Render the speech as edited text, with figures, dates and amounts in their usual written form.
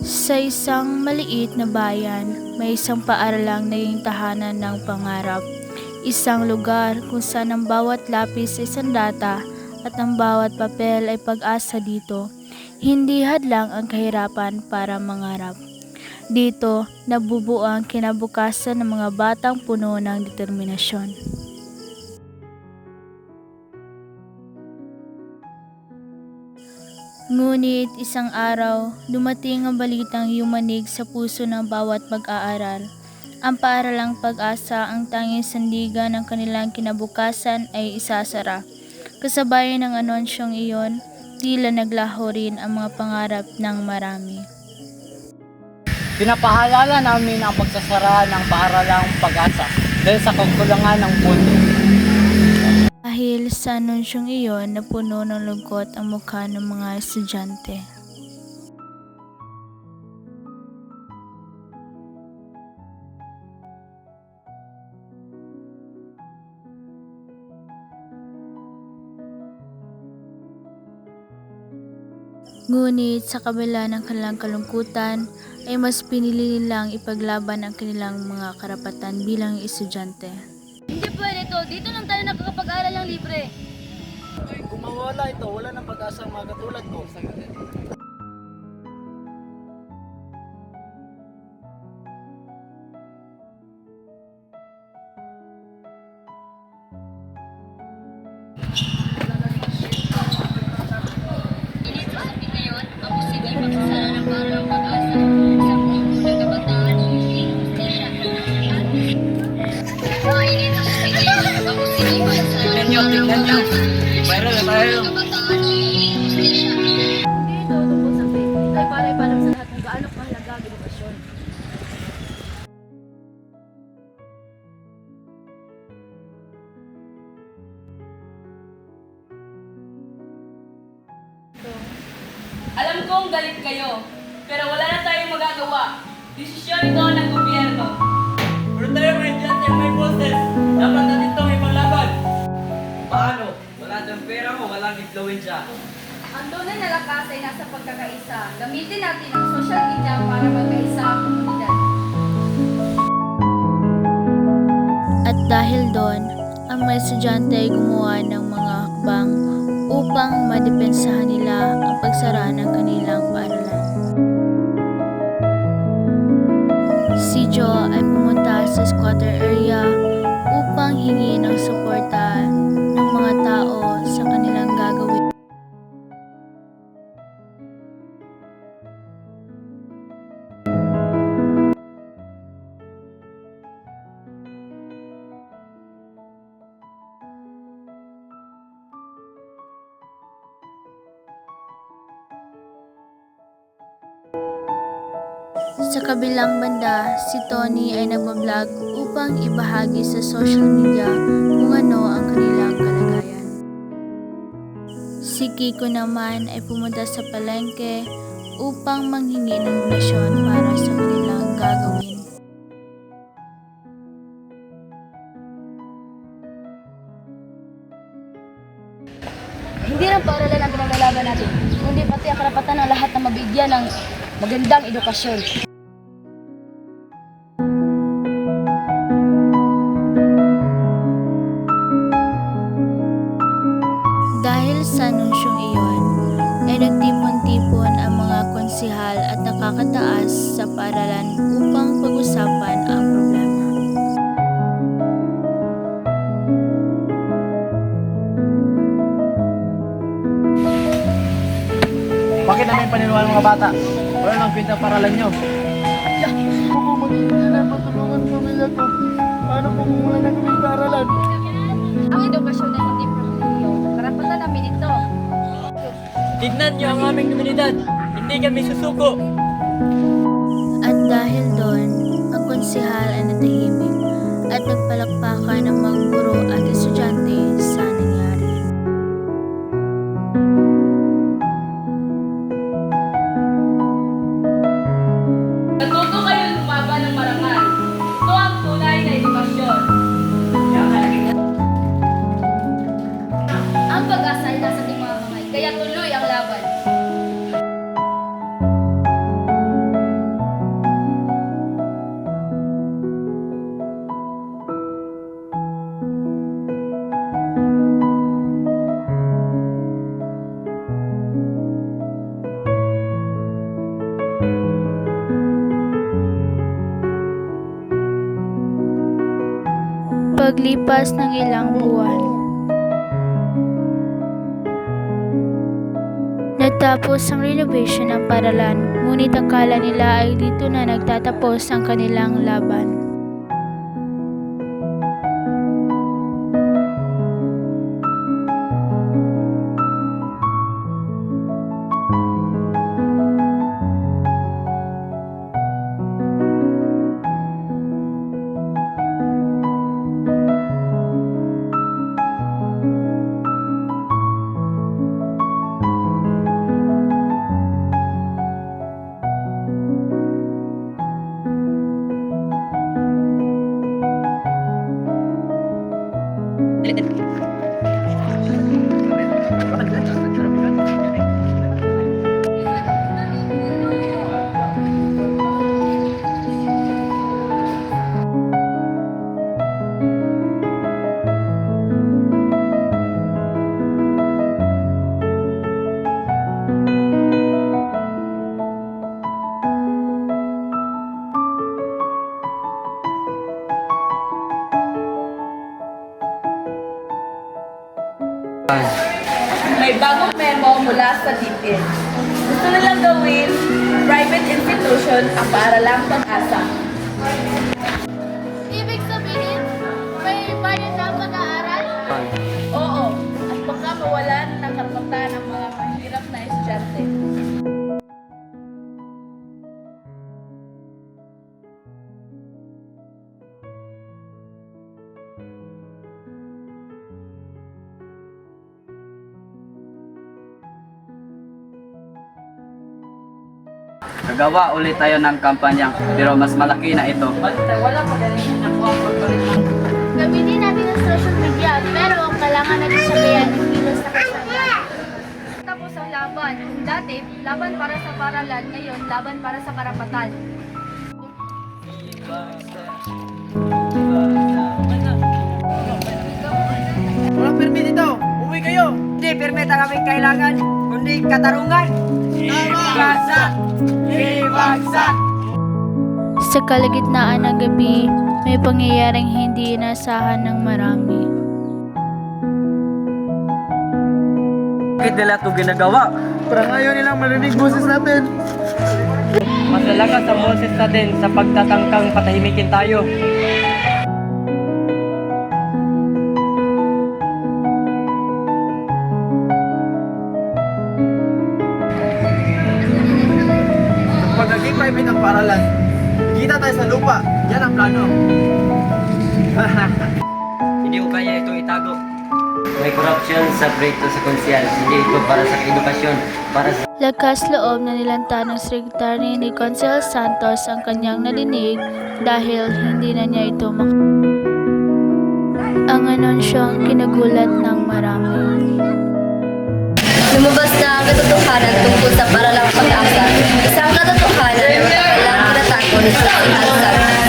Sa isang maliit na bayan, may isang paaralang naging tahanan ng pangarap. Isang lugar kung saan ang bawat lapis ay sandata at ang bawat papel ay pag-asa dito. Hindi hadlang ang kahirapan para mangarap. Dito, nabubuo ang kinabukasan ng mga batang puno ng determinasyon. Ngunit isang araw, dumating ang balitang yumanig sa puso ng bawat mag-aaral. Ang paaralang pag-asa, ang tanging sandigan ng kanilang kinabukasan ay isasara. Kasabay ng anonsyong iyon, tila naglaho rin ang mga pangarap ng marami. Pinapahalala namin ang pagsasara ng paaralang pag-asa dahil sa kakulangan ng pondo. Dahil sa anonsyong iyon, napuno ng lungkot ang mukha ng mga estudyante. Ngunit sa kabila ng kanilang kalungkutan, ay mas pinili nilang ipaglaban ang kanilang mga karapatan bilang estudyante. Hindi pwede to. Dito lang tayo nakakapag-aral ng libre. Kung mawala ito, wala nang pag-asa ang mga katulad ko. Iniisipin ngayon ang posibleng pagsasara ng paaralang pag-asa sa grupo ng kabataan o hustisya. Iniisipin ngayon ang posibleng pagsasara ng paaralang pag-asa Viral na tayo. sa kabataan o hustisya. Hindi ito tungkol sa faith. Ito ay para ipaalam sa lahat kung gaano kahalaga ang edukasyon. Alam kong galit kayo, pero wala na tayong magagawa. Desisyon ito ng gobyerno. Pero tayo mga estudyante may boses. Dapat natin itong ipaglaban. Paano? Wala dang pera mo, walang influensya. Ang tunay na lakas ay nasa pagkakaisa. Gamitin natin ang social media para magkaisa ang komunidad. At dahil doon, ang mga estudyante ay gumawa ng mga hakbang upang madepensahan nila ang pagsara ng kanilang paaralan. Si Joe ay pumunta sa squatter area upang hingin ang suporta ng mga tao sa kanilang gagawin. Sa kabilang banda, si Tony ay nagbablog upang ibahagi sa social media kung ano ang kanilang kalagayan. Si Kiko naman ay pumunta sa palengke upang manghingi ng donasyon para sa kanilang gagawin. Hindi lang paaralan ang pinaglalaban natin, kundi pati ang karapatan ng lahat na mabigyan ng magandang edukasyon. Dahil sa anunsyong iyon, ay nagtipon-tipon ang mga konsihal at nakakataas sa paaralan upang pag-usapan ang problema. Bakit namin paniniwala mga bata? Wala nang pinta paralan nyo. Kung magiging na matulungan ang pamilya ko, paano kung wala na kaming paaralan? Ang edukasyon ay hindi pribilehiyo. Karapatan namin ito. Tignan nyo ang aming komunidad. Hindi kami susuko. At dahil doon, ang konsihal ay natahimik at nagpalakpakan ng mga guro at estudyante sa nangyari. Natuto kayo lumaban ng marangal. Ito ang tunay na edukasyon. Ang pag-asa ay nasa ating mga kamay, kaya tuloy ang laban. Paglipas ng ilang buwan, natapos ang renovation ng paaralan, ngunit akala nila ay dito na nagtatapos ang kanilang laban. May bagong memo mula sa DepEd. Gusto nilang gawin private institution ang paaralang Pag-asa. Ibig sabihin, may bayad na mag-aaral? Oo, at baka mawalan ng karapatan ang mga mahirap na estudyante. Gagawa ulit tayo ng kampanya, pero mas malaki na ito. Wala pa galing ako ang pagbalik ng Gamitin natin ang social media, pero kailangan natin sabihan ng kilos na kasama. Tapos ang laban. Dati, laban para sa paaralan. Ngayon, laban para sa karapatan. Walang permit dito! Uwi kayo! Hindi permit ang aming kailangan, kundi katarungan! Ibagsak! Ibagsak! Sa kalagitnaan ng gabi, may pangyayaring hindi inasahan ng marami. Bakit nila ito ginagawa? Parang ayaw nilang marinig boses natin. Mas lalakas ang boses natin sa pagtatangkang patahimikin tayo. Pag naging private ang paralan, kita tayo sa lupa. Yan ang plano. Hindi ko kaya itong itago. May korupsyon sa proyekto sa konsyal. Hindi ito para sa edukasyon, para sa... Lakas loob na nilanta ng sekretary ni Consel Santos ang kanyang narinig dahil hindi na niya ito ang anonsyong kinagulat ng marami. Lumabas na ang katotohanan tungkol sa paaralang Pag-asa. Isang katotohanan na matagal lang tinatago ng sa Pag-asa.